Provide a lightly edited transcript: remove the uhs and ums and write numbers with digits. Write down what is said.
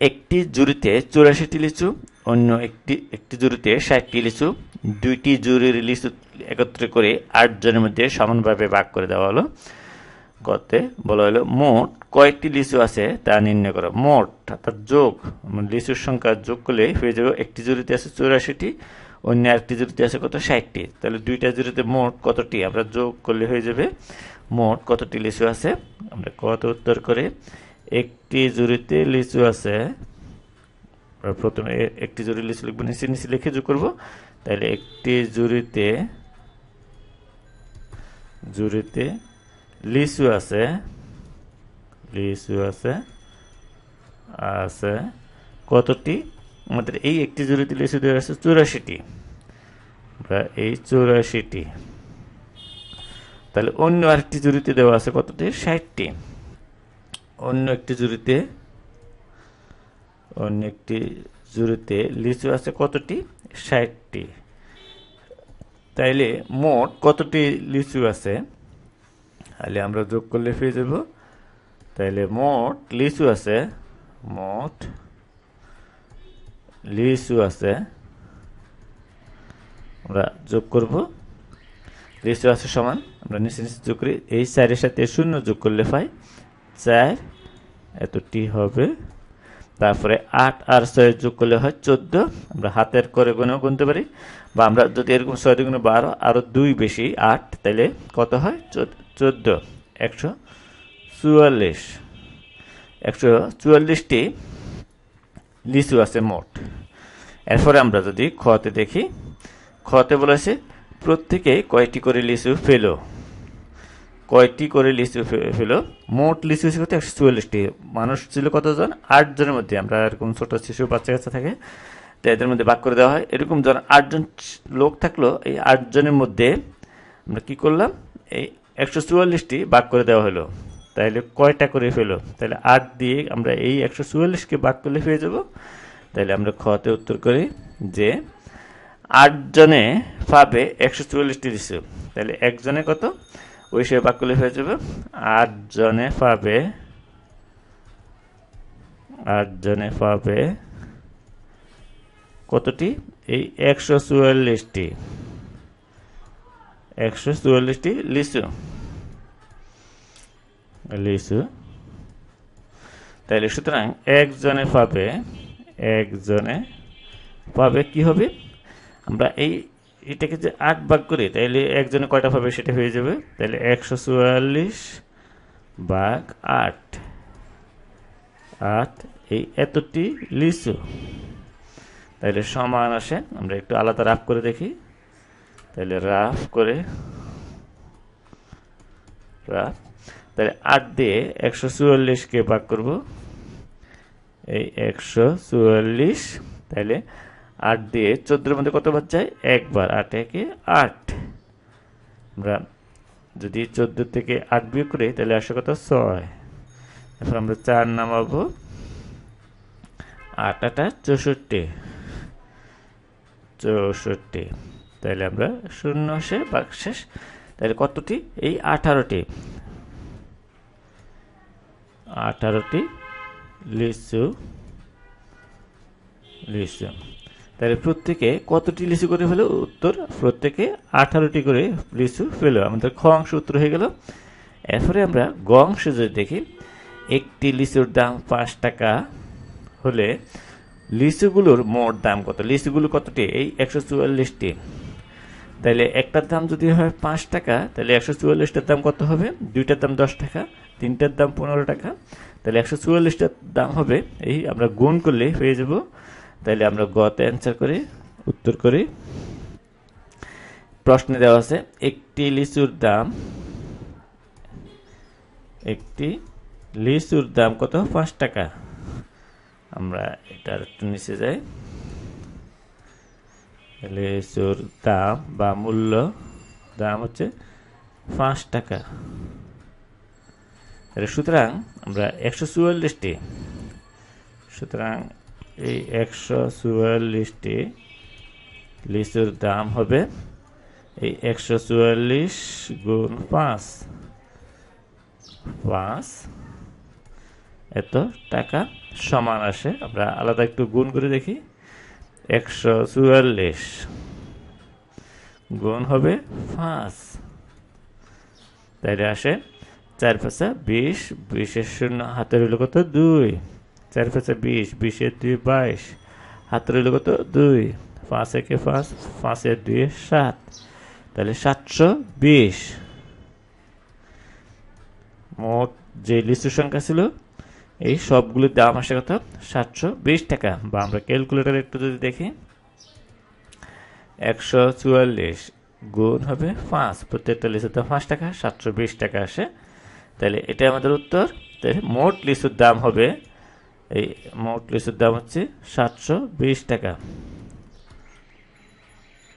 একটি জুড়িতে 84টি লিচু, অন্য একটি জুড়িতে 60টি লিচু, দুইটি জুড়ির লিচু একত্রে করে 8 জনের মধ্যে সমানভাবে ভাগ করে দেওয়া হলো। গতে বলা হলো মোট কয়টি লিচু আছে তা নির্ণয় করো। মোট অর্থাৎ যোগ, লিচুর সংখ্যা যোগ করলে হয়ে যাবে একটি জুড়িতে আছে 84টি, অন্য আরেকটি জুড়িতে আছে কত 60টি। তাহলে দুইটা জুড়িতে মোট কতটি আমরা যোগ করলে হয়ে যাবে মোট কতটি লিচু আছে। আমরা কত উত্তর করে একটি জুড়িতে লিচু আছে, প্রথমে একটি জুড়ি লিচু লিখবো, নিচে নিচে লিখে যোগ করবো। তাহলে একটি জুড়িতে লিচু আছে কতটি, আমাদের এই একটি জুড়িতে লিচু দেওয়া আছে 84টি, এই 84টি। তাহলে অন্য আরেকটি জুড়িতে দেওয়া আছে কতটি 60টি, অন্য একটি জুড়িতে লিচু আছে কতটি 60টি। তাইলে মোট কতটি লিচু আছে, তাহলে আমরা যোগ করলে পেয়ে যাব। তাইলে মোট লিচু আছে আমরা যোগ করব, লিচু আছে সমান, আমরা নিচে নিচে যোগ করি, এই 4 এর সাথে 0 যোগ করলে পাই 4, এতটি হবে। তারপরে 8 আর 6 যোগ করলে হয় 14, আমরা হাতের করে গুণেও গুনতে পারি, বা আমরা যদি এরকম 6 2 12 আরো 2 বেশি 8, তাহলে কত হয় 14, 144টি লিচু আছে মোট। এরপরে আমরা যদি খতে দেখি, খতে বলেছে প্রত্যেকে কয়টি করে লিচু ফেলো, মোট লিচু ছিল 144টি, মানুষ ছিল কতজন 8 জনের মধ্যে, আমরা এরকম ছোট শিশু বাচ্চা কাচ্চা থাকে তো এদের মধ্যে ভাগ করে দেওয়া হয়। এরকম যখন 8 জন লোক থাকলো, এই 8 জনের মধ্যে আমরা কি করলাম, এই 144টি ভাগ করে দেওয়া হলো। তাহলে কয়টা করে ফেলো, তাহলে 8 দিয়ে আমরা এই 144কে ভাগ করলে পেয়ে যাব। তাহলে আমরা খতে উত্তর করি যে 8 জনে পাবে 144টি লিচু, তাহলে একজনে কত ওই হিসেবে ভাগ করলে হয়ে যাবে 8 জনে পাবে কতটি, এই 144টি লিচু। তাহলে সুতরাং একজনে পাবে কি হবে, আমরা এটাকে যে 8 ভাগ করি, তাহলে একজনে কয়টা পাবে সেটা হয়ে যাবে। তাহলে 144 ভাগ 8, এই এতটি লিচু, তাহলে সমান আসে। আমরা একটু আলাদা রাফ করে দেখি, তাহলে তাহলে 8 দিয়ে 144কে ভাগ করব, এই 144, তাহলে 8 দিয়ে 14 মধ্যে কতবার যায় একবার, 8 একে 8, আমরা যদি 14 থেকে 8 বিয়োগ করি তাহলে আসে কত 6, এখন আমরা 4 নামাবো, 8 8 64, তাহলে আমরা 0 আসে ভাগশেষ। তাহলে কতটি, এই 18টি লিচু। তাহলে প্রত্যেকে কতটি লিচু করে ফেলো, উত্তর প্রত্যেকে 18টি করে লিচু ফেলো। আমাদের খ অংশ উত্তর হয়ে গেল। এরপরে আমরা গ অংশ যদি দেখি, একটি লিচুর দাম 5 টাকা হলে লিচুগুলোর মোট দাম কত, লিচুগুলো কতটি, এই 144টি। তাহলে একটার দাম যদি হয় 5 টাকা, তাহলে 144টার দাম কত হবে, দুইটার দাম 10 টাকা, তিনটার দাম 15 টাকা, তাহলে 144টার দাম হবে, এই আমরা গুণ করলে পেয়ে যাব। তাহলে আমরা গতে অ্যান্সার করি, উত্তর করি। প্রশ্নে দেওয়া আছে একটি লিচুর দাম কত 5 টাকা, আমরা এটা একটু নিচে যাই, লিচুর দাম বা মূল্য দাম হচ্ছে 5 টাকা। সুতরাং আমরা 144টি, সুতরাং এই 144টি লিচুর দাম হবে এই 144 গুণ 5 এত টাকা। সমান আসে, আমরা আলাদা একটু গুণ করে দেখি। 144 গুণ হবে 5, তাইলে আসে 4 5 20, 20 শূন্য হাতে রইল কত 2, 4 5 20, 20 2 22, হাতে রইল কত 2, 5 1 5, 5 2 7, তাহলে 720 মোট যে লিচুর সংখ্যা ছিল এই সবগুলোর দাম আসে কত 720 টাকা। বা আমরা ক্যালকুলেটার একটু যদি দেখি, 144 গুণ হবে 5, প্রত্যেকটা লিচুর দাম 5 টাকা, 720 টাকা আসে। তাহলে এটা আমাদের উত্তর। তাহলে মোট লিচুর দাম হবে, এই মোট লিচুর দাম হচ্ছে 720 টাকা।